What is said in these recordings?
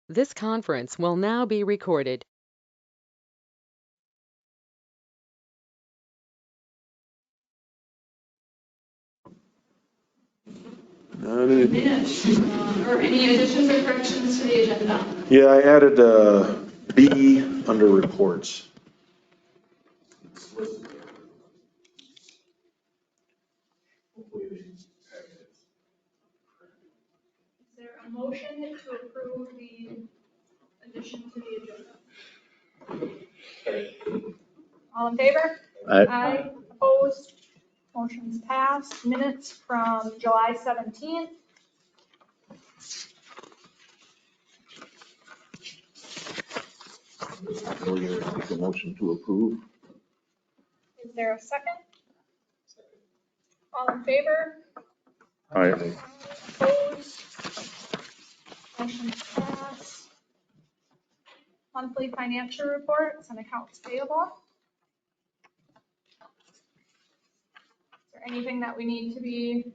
This conference will now be recorded. Minutes, or any additions or corrections to the agenda? Yeah, I added B under reports. Is there a motion to approve the addition to the agenda? All in favor? Aye. Opposed? Motion's passed. Minutes from July 17th. We're going to make a motion to approve. Is there a second? All in favor? Aye. Opposed? Motion's passed. Monthly financial reports and accounts payable. Is there anything that we need to be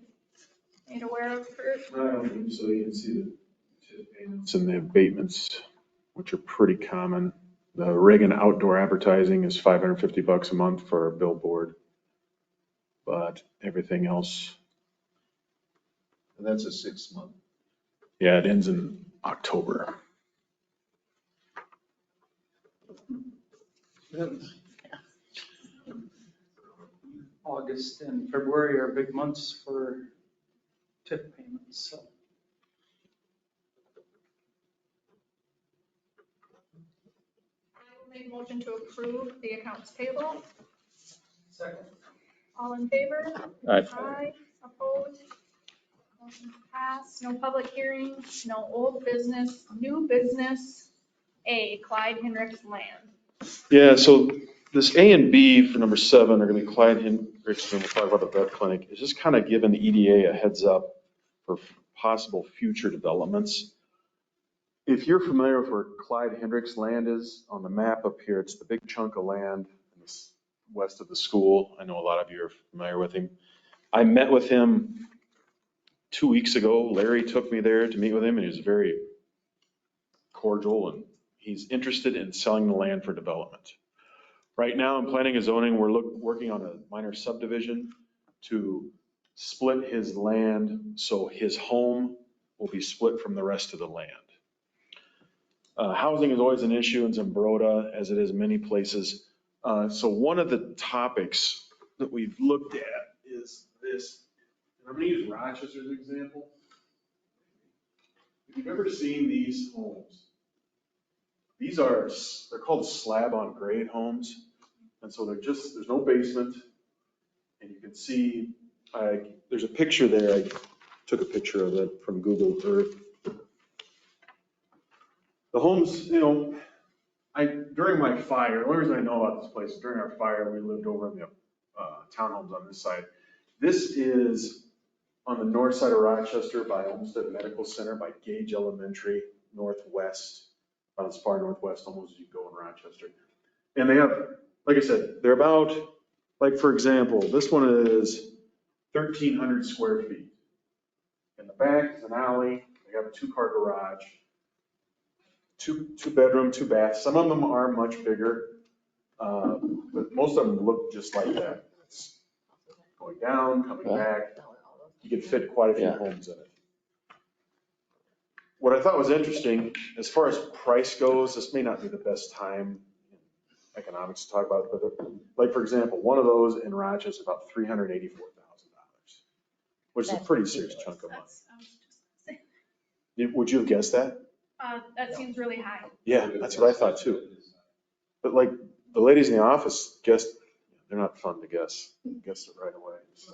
made aware of, Kurt? So you can see the tip payments and the abatements, which are pretty common. The Reagan outdoor advertising is $550 a month for a billboard, but everything else, And that's a 6 month. yeah, it ends in October. August and February are big months for tip payments, so. I will make a motion to approve the accounts payable. Second. All in favor? Aye. Opposed? Motion's passed. No public hearings, no old business, new business. A, Clyde Hendricks land. Yeah, so this A and B for number 7 are going to be Clyde Hendricks, and we'll talk about the vet clinic. It's just kind of giving the EDA a heads up for possible future developments. If you're familiar with where Clyde Hendricks land is on the map up here, it's the big chunk of land west of the school. I know a lot of you are familiar with him. I met with him 2 weeks ago. Larry took me there to meet with him, and he was very cordial, and he's interested in selling the land for development. Right now, in planning and zoning, we're working on a minor subdivision to split his land, so his home will be split from the rest of the land. Housing is always an issue in Zimbrota, as it is many places. So one of the topics that we've looked at is this. And I'm going to use Rochester as an example. If you've ever seen these homes, they're called slab on grade homes. And so there's no basement. And you can see, there's a picture there. I took a picture of it from Google Earth. The homes, during my fire, the only reason I know about this place is during our fire, we lived over in the townhomes on this side. This is on the north side of Rochester by Olmsted Medical Center, by Gage Elementary, northwest, about as far northwest almost as you go in Rochester. And they have, like I said, they're about, like for example, this one is 1,300 square feet. In the back is an alley. They have a 2-car garage. Two bedroom, 2 baths. Some of them are much bigger, but most of them look just like that. It's going down, coming back. You can fit quite a few homes in it. What I thought was interesting, as far as price goes, this may not be the best time in economics to talk about it, but like for example, one of those in Rochester is about $384,000, which is a pretty serious chunk of money. Would you have guessed that? That seems really high. Yeah, that's what I thought too. But like the ladies in the office guessed, they're not fun to guess. Guessed it right away. So,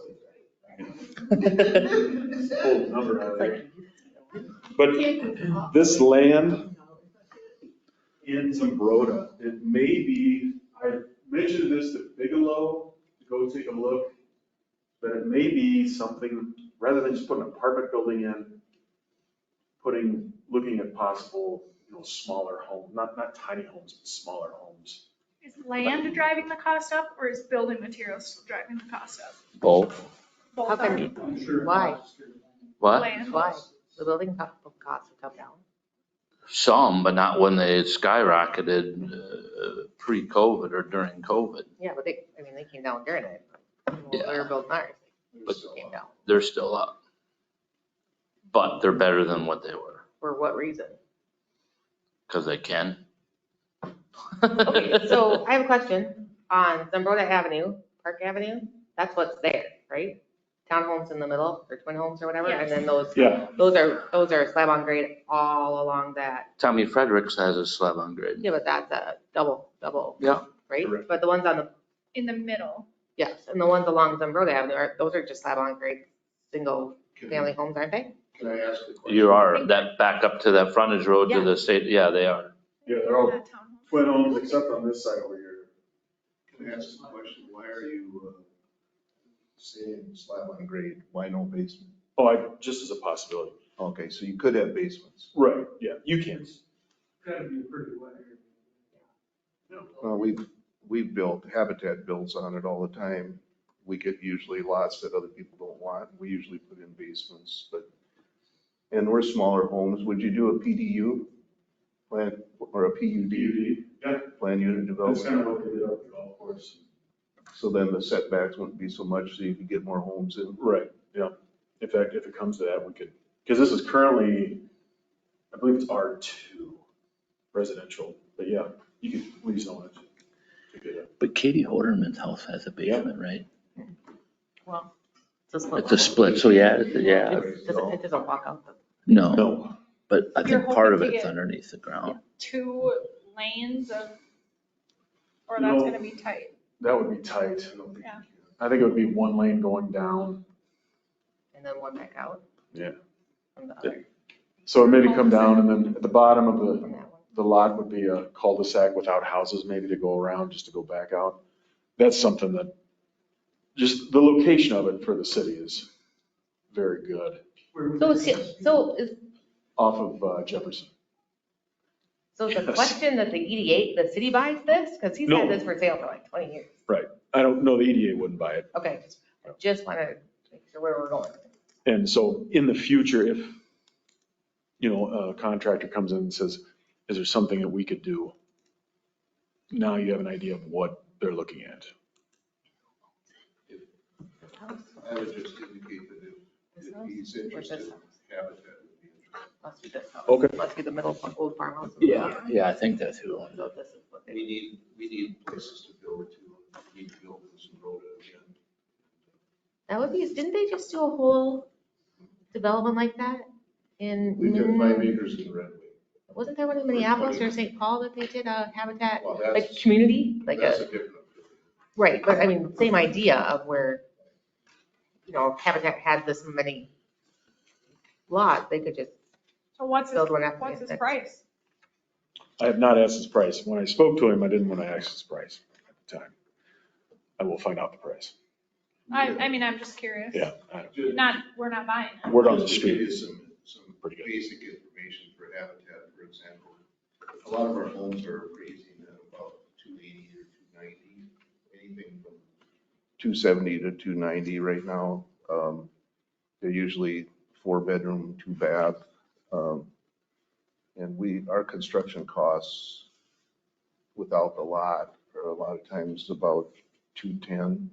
Pulled the number out of there. But this land in Zimbrota, it may be, I mentioned this to Bigelow to go take a look, but it may be something, rather than just putting an apartment building in, looking at possible, smaller homes, not tiny homes, but smaller homes. Is land driving the cost up, or is building materials driving the cost up? Both. Both How come are. you, why? What? Land. Why? The building costs will come down. Some, but not when they skyrocketed pre-COVID or during COVID. Yeah, but they came down during it. When we Yeah. were building ours, But they came down. they're still up. But they're better than what they were, For what reason? because they can. Okay, so I have a question on Zumbrota Avenue, Park Avenue, that's what's there, right? Townhomes in the middle, or twin homes or whatever, and then those are slab on grade all along that. Tommy Fredericks has a slab on grade. Yeah, but that's a double, Yeah. right? Correct. But the ones on the, In the middle. yes, and the ones along Zumbrota Avenue, those are just slab on grade, single family homes, aren't they? Can I ask a question? You are, that back up to that frontage road to Yeah. the state, yeah, they are. Yeah, they're all That townhome. twin homes except on this side over here. Can I ask a question? Why are you saying slab on grade? Why no basement? Oh, just as a possibility. Okay, so you could have basements. Right, yeah, you can. Gotta be pretty wet here. Well, we've built, Habitat builds on it all the time. We get usually lots that other people don't want. We usually put in basements, and we're smaller homes. Would you do a PDU plan or a PUD? Yeah. Plan unit That's kind of development? what they did up the golf course. So then the setbacks wouldn't be so much, so you could get more homes in. Right, yeah. In fact, if it comes to that, we could, because this is currently, I believe it's R2 residential, but yeah, you could please own it. to get it. But Katie Hoderman's house has a basement, right? Well, it's a split. It's a split, so yeah. It doesn't walk out the. No, No, but I You're think part of hoping to it's get- underneath the ground. 2 lanes of, or You that's know- gonna be tight. that would be tight. Yeah. I think it would be one lane going down. And then one back out. Yeah. From the other, So it maybe come down and then at the bottom of from that one. the lot would be a cul-de-sac without houses maybe to go around, just to go back out. That's something that, just the location of it for the city is very good. So is Off of Jefferson. So the Yes. question that the EDA, the city buys this, because he's No. had this for sale for like 20 years. I don't know, the EDA wouldn't buy it. Okay, I just want to make sure where we're going. And so in the future, if, a contractor comes in and says, is there something that we could do? Now you have an idea of what they're looking at. I would just indicate that This if house? he's Or interested, this house? Habitat would be interested. Must be this house. Okay. Must be the middle old farmhouse. Yeah, I think that's who owns So it. this is what We need places to build to. We need to build some road again. That would be, didn't they just do a whole development like that in? We've got 5 acres in Redway. Wasn't there one in Minneapolis or St. Paul that they did a habitat, Well, like community, like that's a, a different. right, but I mean, same idea of where, Habitat had this many lots, they could just So what's his, build one after. what's his the- price? I have not asked his price. When I spoke to him, I didn't want to ask his price at the time. I will find out the price. I mean, I'm just curious. Yeah. We're not buying it. Word on the Just to give you street. some Pretty good. basic information for Habitat, for example. A lot of our homes are appraising at about 280 or 290, anything from 270 to 290 right now. They're usually 4-bedroom, 2-bath. And our construction costs without the lot are a lot of times about 210.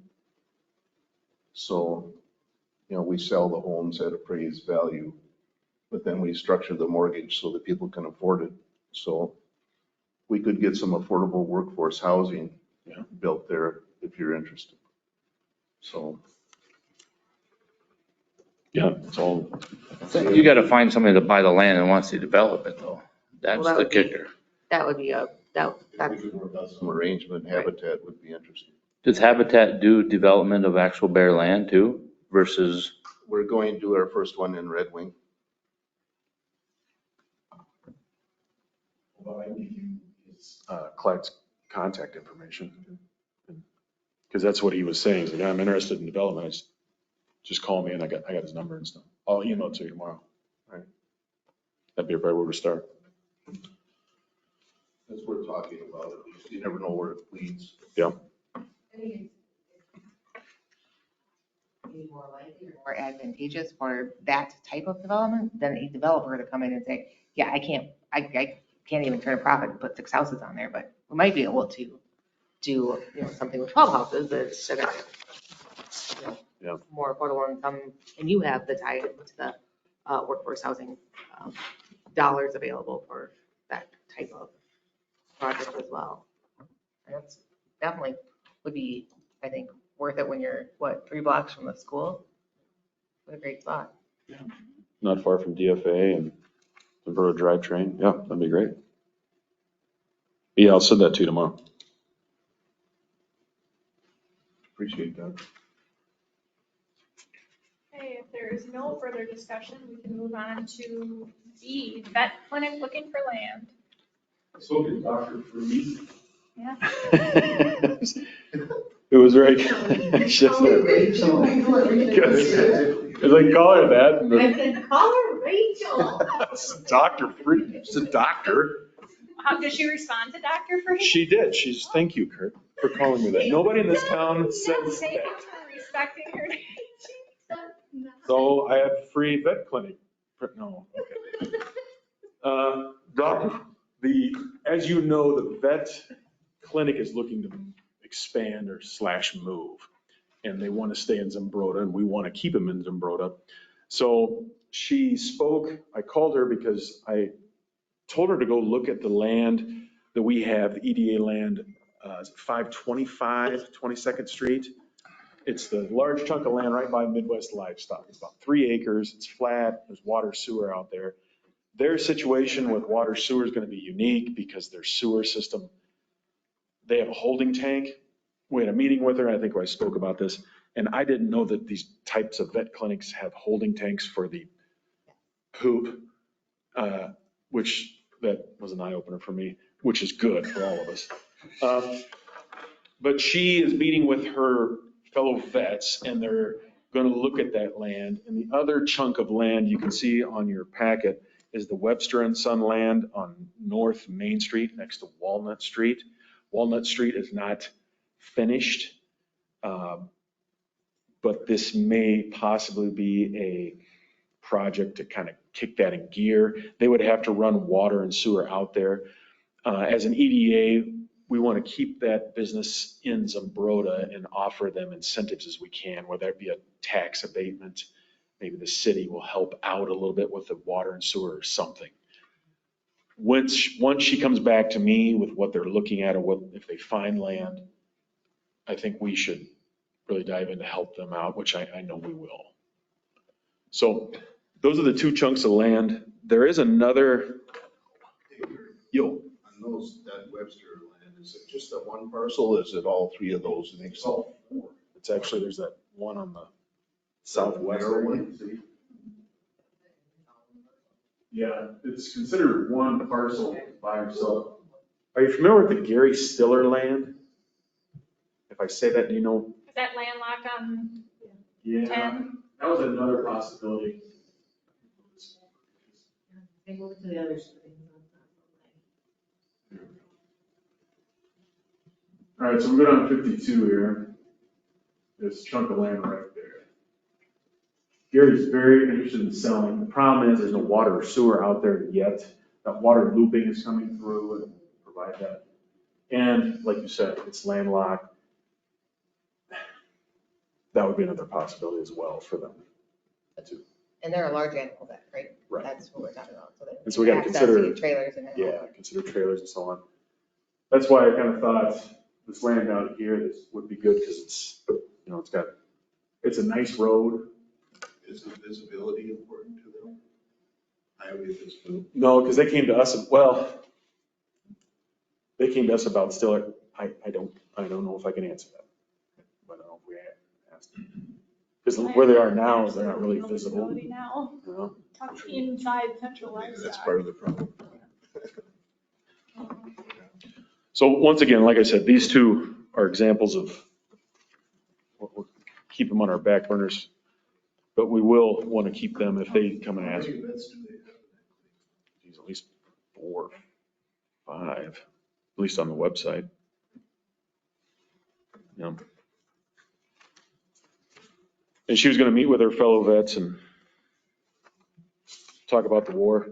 So, we sell the homes at appraised value, but then we structure the mortgage so that people can afford it. So we could get some affordable workforce housing built there if you're interested. So. Yeah, it's all, You gotta find somebody to buy the land and wants to develop it though. That's Well, that the would be- kicker. That would be If we could work out some arrangement, Habitat would be interested. Does Habitat do development of actual bare land too versus? We're going to do our first one in Red Wing. well, I need you his, Clyde's contact information. Because that's what he was saying. He's like, I'm interested in development. Just call me and I got his number and stuff. I'll email it to you tomorrow. Right. That'd be a better way to start. That's what we're talking about. You never know where it leads. Yeah. Be more likely or more advantageous for that type of development than a developer to come in and say, yeah, I can't I can't even turn a profit and put 6 houses on there, but we might be able to do, something with 12 houses that's gonna, Yeah. more affordable and and you have the tie into the workforce housing dollars available for that type of project as well. And that's definitely would be, I think, worth it when you're, 3 blocks from the school? What a great spot. Not far from DFA and the Road Drivetrain. Yeah, that'd be great. Yeah, I'll send that to you tomorrow. Appreciate that. Okay, if there is no further discussion, we can move on to B, vet clinic looking for land. I spoke to Dr. Freed. Yeah. It was right. It's like, call her that. I said, call her Rachel. Dr. Freed, it's a doctor. How, did she respond to Dr. Freed? She did. Thank you, Kurt, for calling me that. Nobody in this town says Thank you that. for respecting her name. So I have free vet clinic. No, okay. As you know, the vet clinic is looking to expand or / move. And they want to stay in Zumbrota and we want to keep them in Zumbrota. So she spoke, I called her because I told her to go look at the land that we have, the EDA land, 525 22nd Street. It's the large chunk of land right by Midwest Livestock. It's about 3 acres. It's flat. There's water, sewer out there. Their situation with water sewer is going to be unique because their sewer system, they have a holding tank. We had a meeting with her. I think I spoke about this. And I didn't know that these types of vet clinics have holding tanks for the poop, which that was an eye opener for me, which is good for all of us. But she is meeting with her fellow vets and they're going to look at that land. And the other chunk of land you can see on your packet is the Webster and Son land on North Main Street next to Walnut Street. Walnut Street is not finished, but this may possibly be a project to kind of kick that in gear. They would have to run water and sewer out there. As an EDA, we want to keep that business in Zumbrota and offer them incentives as we can, whether it be a tax abatement, maybe the city will help out a little bit with the water and sewer or something. Once she comes back to me with what they're looking at or what if they find land, I think we should really dive in to help them out, which I know we will. So those are the 2 chunks of land. There is another, On that Webster land, is it just that one parcel? Is it all 3 of those? It's all 4. It's actually, there's that one on the southwest one. Yeah, it's considered one parcel by itself. Are you familiar with the Gary Stiller land? If I say that, do you know? Is that landlocked on Yeah, 10? that was another possibility. They moved to the other screen. All right, so we're good on 52 here. This chunk of land right there. Gary's very interested in selling. The problem is there's no water or sewer out there yet. That water looping is coming through and provide that. And like you said, it's landlocked. That would be another possibility as well for them too. And they're a large animal vet, right? Right. That's what we're talking about. And so we gotta access consider- get trailers and. Yeah, consider trailers and so on. That's why I kind of thought this land down here, this would be good because it's a nice road. Is the visibility important to them? Highway visibility? No, because they came to us, they came to us about Stiller. I don't know if I can answer that. But I don't know if we asked them. Because where they are now, they're not really visible. Visibility now, You know? tucked inside central Maybe that's livestock. part of the problem. so once again, like I said, these 2 are examples of what we'll keep them on our back burners. But we will want to keep them if they come and How ask. many vets do they have? Geez, at least 4, 5, at least on the website. Yeah. And she was going to meet with her fellow vets and talk about the war.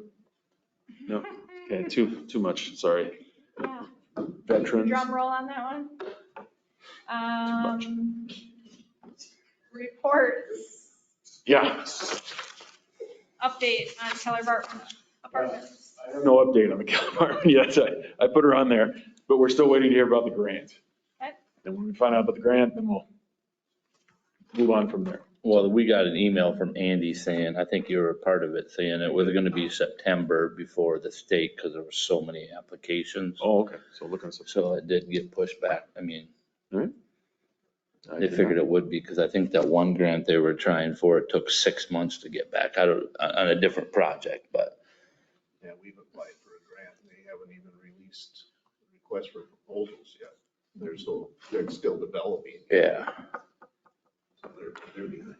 No. Okay, too much, sorry. Yeah. Veterans. Drum roll on that one. Reports, Yeah. update on Keller Barton Apartments. I have no update on the Keller apartment yet. I put her on there, but we're still waiting to hear about the grant. Okay. And when we find out about the grant, then we'll move on from there. Well, we got an email from Andy saying, I think you were a part of it, saying it was gonna be September before the state, because there were so many applications. Oh, okay, so looking. So it did get pushed back. I mean, All they figured it would be, because I think that one grant they were trying for, it took 6 months to get back on a different project, but. Yeah, we've applied for a grant, and they haven't even released requests for proposals yet. They're still developing. Yeah. So they're behind.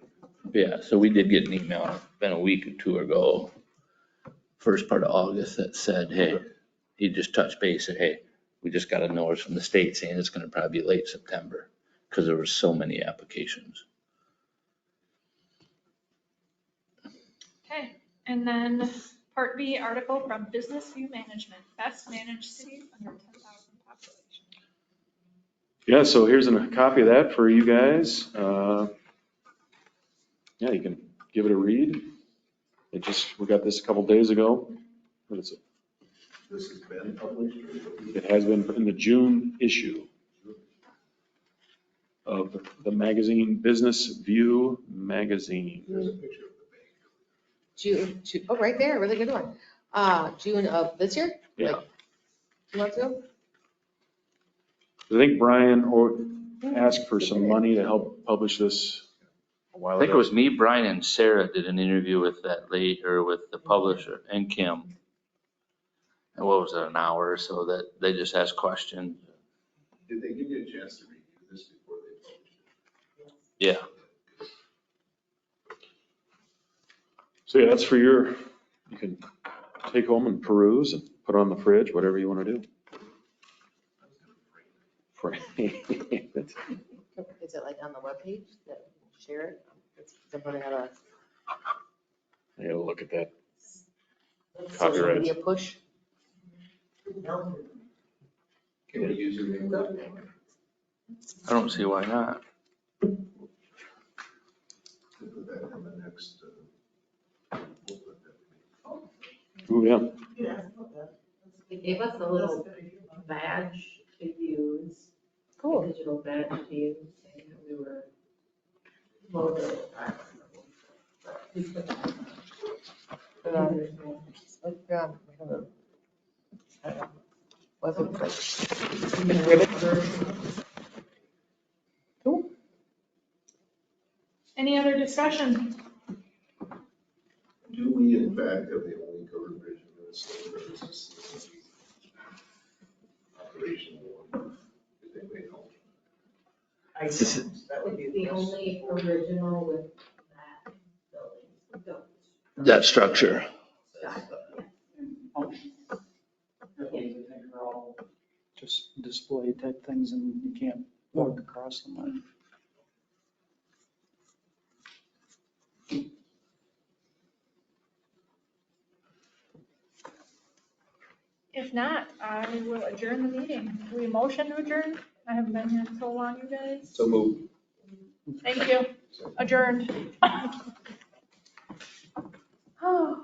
Yeah, so we did get an email, been a week or two ago, first part of August, that said, hey, he just touched base, said, hey, we just got a notice from the state saying it's gonna probably be late September, because there were so many applications. Okay, and then Part B, article from Business View Management, best managed cities under 10,000 population. Yeah, so here's a copy of that for you guys. Yeah, you can give it a read. We got this a couple days ago. What is it? This has been published. It has been in the June issue of the magazine, Business View Magazine. There's a picture of the bank. June, oh, right there, really good one. June of this year? Yeah. Like 2 months ago? I think Brian asked for some money to help publish this a while I ago. think it was me, Brian, and Sarah did an interview with that lady, or with the publisher, and Kim. And what was it, an hour or so, that they just asked questions? Did they give you a chance to review this before they published it? Yeah. So yeah, that's for you can take home and peruse and put on the fridge, whatever you want to do. Is it like on the webpage that you can share it? Somebody had a Yeah, look at that. social Copyright. media push? Can we use your name? I don't see why not. We'll put that on the next. We'll put that. Oh, yeah. They gave us a little badge to use. Cool. Digital badge to use, saying that we were voted. Was it like ribbon? Cool. Any other discussion? Do we in fact have the only covered bridge in Minnesota that is just operational one? Did anybody know? That would be the only original with that building. That structure. I think they're all just display type things, and you can't walk across them. If not, I will adjourn the meeting. Do we motion to adjourn? I haven't been here so long, you guys. So move. Thank you. Adjourned. Oh.